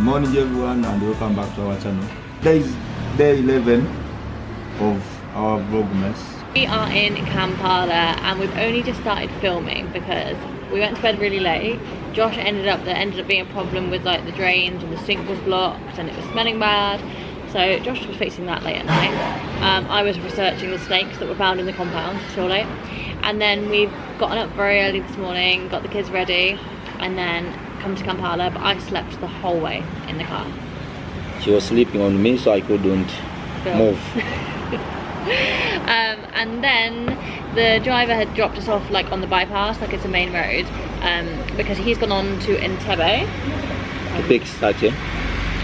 Good morning everyone and welcome back to our channel. Today is day 11 of our vlogmas. We are in Kampala and we've only just started filming because we went to bed really late. Josh ended up being a problem with like the drains and the sink was blocked and it was smelling bad. So Josh was fixing that late at night. I was researching the snakes that were found in the compound till late. And then we've gotten up very early this morning, got the kids ready and then come to Kampala, but I slept the whole way in the car. She was sleeping on me so I couldn't move. And then the driver had dropped us off like on the bypass, like it's a main road, because he's gone on to Entebbe. The big statue.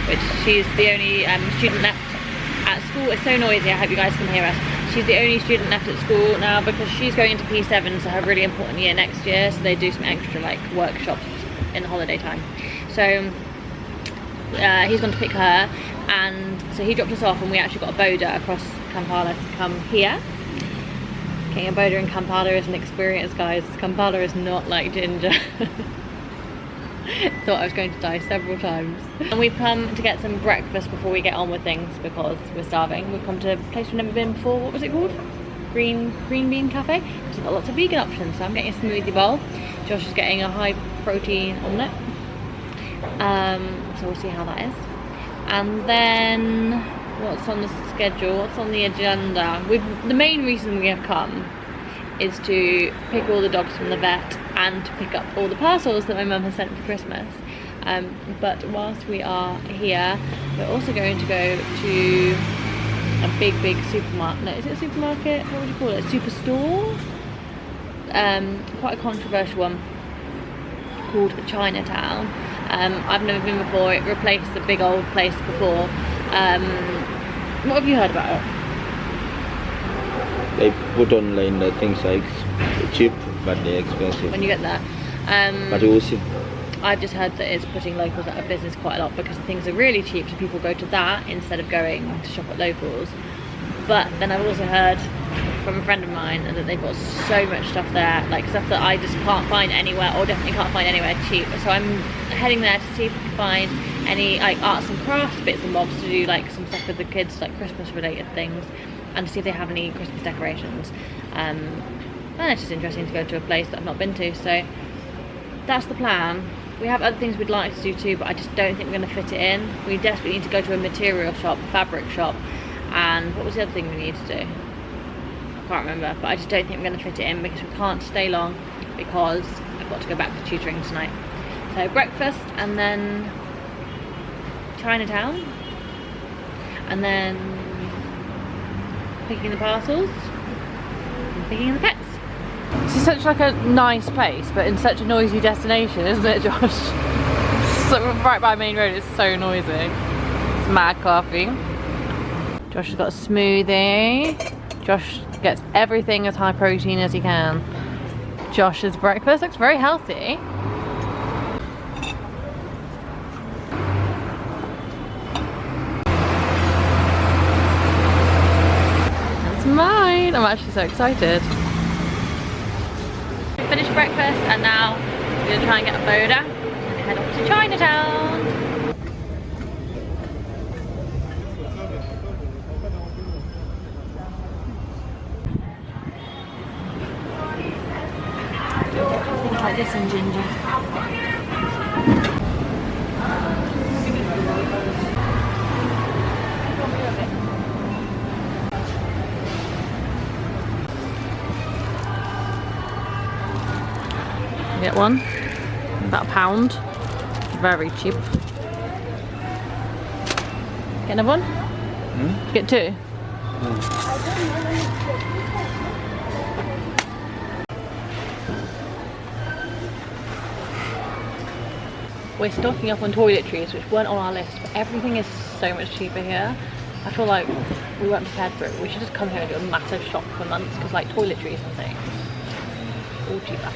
Which she's the only student left at school. It's so noisy, I hope you guys can hear us. She's the only student left at school now because she's going into P7, so her really important year next year, so they do some extra like workshops in the holiday time. So he's gone to pick her, and so he dropped us off and we actually got a boda across Kampala to come here. Getting a boda in Kampala is an experience, guys. Kampala is not like Ginger. Thought I was going to die several times. And we've come to get some breakfast before we get on with things because we're starving. We've come to a place we've never been before. What was it called? Green Bean Cafe. It's got lots of vegan options, so I'm getting a smoothie bowl. Josh is getting a high protein omelette. So we'll see how that is. And then what's on the schedule? What's on the agenda? The main reason we have come is to pick all the dogs from the vet and to pick up all the parcels that my mum has sent for Christmas. But whilst we are here, we're also going to go to a big supermarket. No, is it a supermarket? What would you call it? A superstore? Quite a controversial one called Chinatown. I've never been before. It replaced the big old place before. What have you heard about it? They put online things like cheap but they're expensive. When you get there. But we'll see. I've just heard that it's putting locals out of business quite a lot because things are really cheap, so people go to that instead of going to shop at locals. But then I've also heard from a friend of mine that they've got so much stuff there, like stuff that I just can't find anywhere, or definitely can't find anywhere cheap. So I'm heading there to see if we can find any like arts and crafts bits and bobs to do like some stuff with the kids, like Christmas related things, and to see if they have any Christmas decorations. And it's just interesting to go to a place that I've not been to, so that's the plan. We have other things we'd like to do too, but I just don't think we're going to fit it in. We desperately need to go to a material shop, a fabric shop, and what was the other thing we need to do? I can't remember, but I just don't think we're going to fit it in because we can't stay long because I've got to go back for tutoring tonight. So breakfast and then Chinatown and then picking the parcels and picking the pets. This is such like a nice place, but in such a noisy destination, isn't it, Josh? So right by main road, it's so noisy. It's mad coffee. Josh has got a smoothie. Josh gets everything as high protein as he can. Josh's breakfast looks very healthy. That's mine. I'm actually so excited. Finished breakfast and now we're going to try and get a boda and head off to Chinatown. Things like this in Ginger. Get one, about £1, very cheap. Get another one? Get two? We're stocking up on toiletries, which weren't on our list, but everything is so much cheaper here. I feel like we weren't prepared for it. We should just come here and do a massive shop for months because like toiletries and things, all cheaper.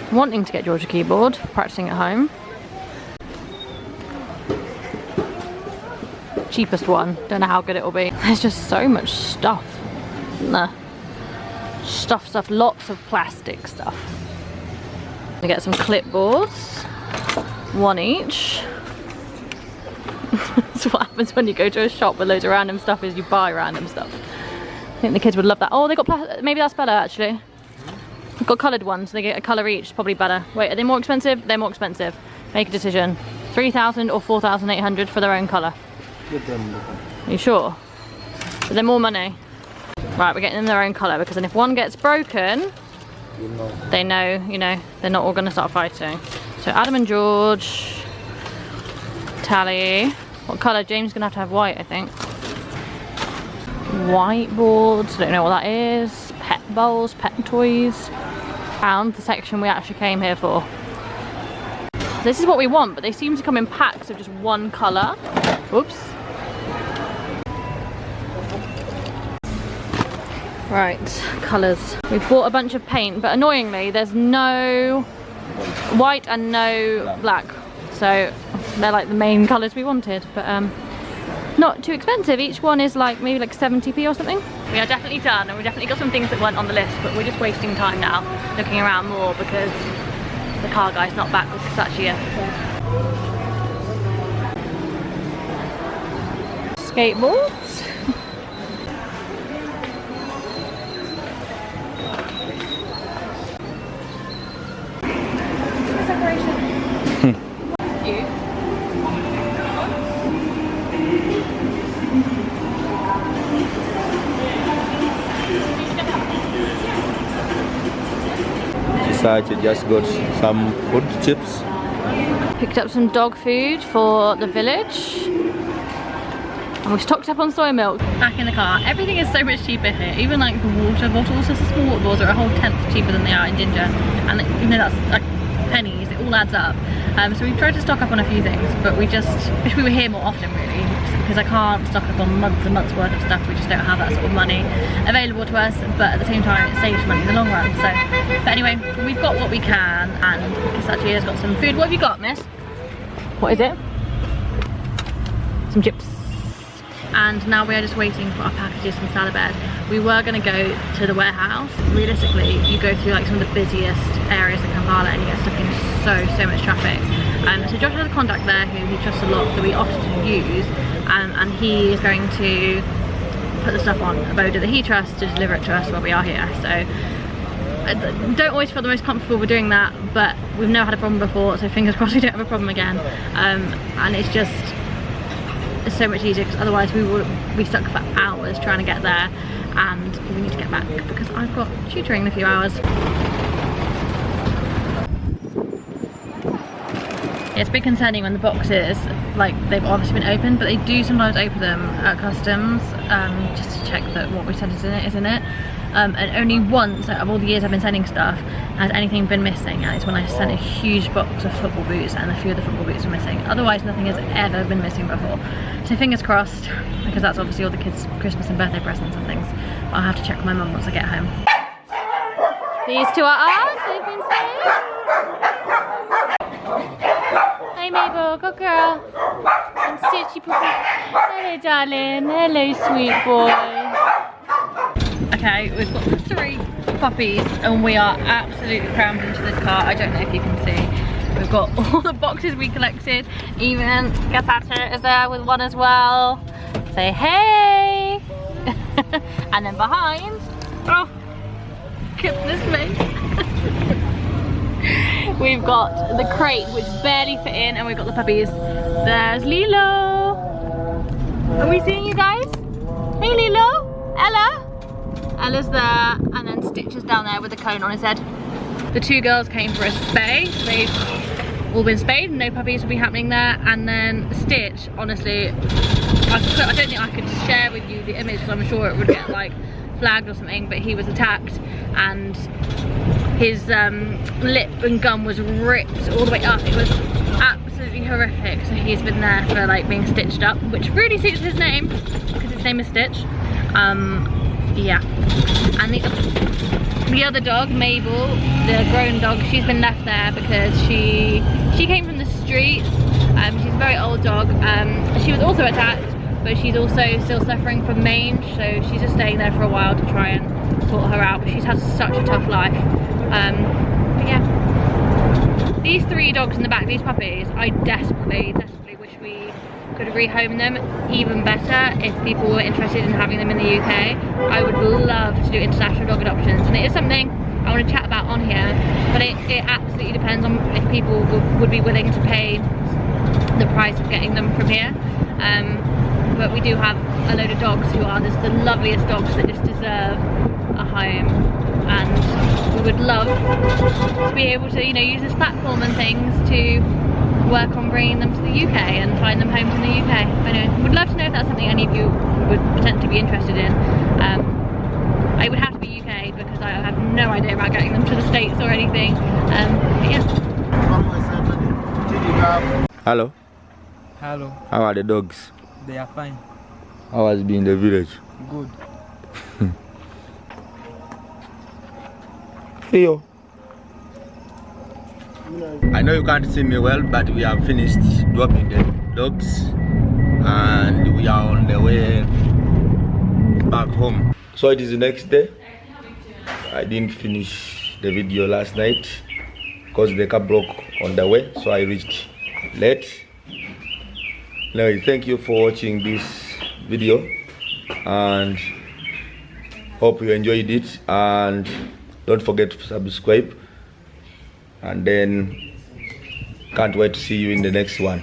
Wanting to get George a keyboard, practicing at home. Cheapest one, don't know how good it will be. There's just so much stuff, isn't there? Stuff, lots of plastic stuff. to get some clipboards, one each. That's what happens when you go to a shop with loads of random stuff, is you buy random stuff. I think the kids would love that. Oh, they got maybe that's better actually. We've got coloured ones, they get a colour each, probably better. Wait, are they more expensive? They're more expensive. Make a decision. 3,000 or 4,800 for their own colour. Are you sure? But they're more money. Right, we're getting them their own colour, because then if one gets broken, they know, you know, they're not all going to start fighting. So Adam and George, Tallie. What colour? James is going to have white, I think. Whiteboards, don't know what that is. Pet bowls, pet toys. And the section we actually came here for. This is what we want, but they seem to come in packs of just one colour. Oops. Right, colours. We've bought a bunch of paint, but annoyingly there's no white and no black. So they're like the main colours we wanted, but not too expensive. Each one is like maybe like 70p or something. We are definitely done, and we definitely got some things that weren't on the list, but we're just wasting time now looking around more because the car guy's not back with Sachi yet. Skateboards. Decided just got some food chips. Picked up some dog food for the village. And we stocked up on soy milk. Back in the car. Everything is so much cheaper here. Even like the water bottles, just the small water bottles are a whole tenth cheaper than they are in Ginger. And even though that's like pennies, it all adds up. So we've tried to stock up on a few things, but we just wish we were here more often really, because I can't stock up on months and months worth of stuff. We just don't have that sort of money available to us, but at the same time it saves money in the long run. So, but anyway, we've got what we can, and Sachi has got some food. What have you got, miss? What is it? Some chips. And now we are just waiting for our packages from Salabed. We were going to go to the warehouse. Realistically, you go through like some of the busiest areas of Kampala and you get stuck in so much traffic. So Josh has a contact there who he trusts a lot, that we often use, and he is going to put the stuff on a boda that he trusts to deliver it to us while we are here. So I don't always feel the most comfortable with doing that, but we've never had a problem before, so fingers crossed we don't have a problem again. And it's just, it's so much easier, because otherwise we would be stuck for hours trying to get there, and we need to get back because I've got tutoring in a few hours. It's a bit concerning when the boxes, like, they've obviously been opened, but they do sometimes open them at customs just to check that what we sent is in it. And only once out of all the years I've been sending stuff has anything been missing, and it's when I sent a huge box of football boots and a few of the football boots were missing. Otherwise nothing has ever been missing before. So fingers crossed, because that's obviously all the kids' Christmas and birthday presents and things. I'll have to check with my mum once I get home. These two are ours, they've been saved. Hi Mabel, good girl. And Stitchy Puppy. Hello darling, hello sweet boy. Okay, we've got 3 puppies and we are absolutely crammed into this car. I don't know if you can see. We've got all the boxes we collected. Even Gasata is there with one as well. Say hey! And then behind, oh goodness me. We've got the crate which barely fit in, and we've got the puppies. There's Lilo. Are we seeing you guys? Hey Lilo, Ella. Ella's there, and then Stitch is down there with the cone on his head. The 2 girls came for a spay. They've all been spayed, no puppies will be happening there. And then Stitch, honestly, I don't think I could share with you the image because I'm sure it would get like flagged or something, but he was attacked and his lip and gum was ripped all the way up. It was absolutely horrific. So he's been there for like being stitched up, which really suits his name because his name is Stitch. Yeah, and the other dog, Mabel, the grown dog, she's been left there because she came from the streets. She's a very old dog. She was also attacked, but she's also still suffering from mange, so she's just staying there for a while to try and sort her out. But she's had such a tough life. But yeah. these 3 dogs in the back, these puppies, I desperately wish we could rehome them even better if people were interested in having them in the UK. I would love to do international dog adoptions, and it is something I want to chat about on here, but it absolutely depends on if people would be willing to pay the price of getting them from here. But we do have a load of dogs who are just the loveliest dogs that just deserve a home, and we would love to be able to, you know, use this platform and things to work on bringing them to the UK and find them homes in the UK. I know, would love to know if that's something any of you would potentially be interested in. It would have to be UK because I have no idea about getting them to the States or anything. But yeah. Hello. Hello, How are the dogs? they are fine. How has been the village? Good. Rio. I know you can't see me well, but we have finished dropping the dogs and we are on the way back home. So it is the next day. I didn't finish the video last night because the car broke on the way, so I reached late. Anyway, thank you for watching this video and hope you enjoyed it, and don't forget to subscribe, and then can't wait to see you in the next one.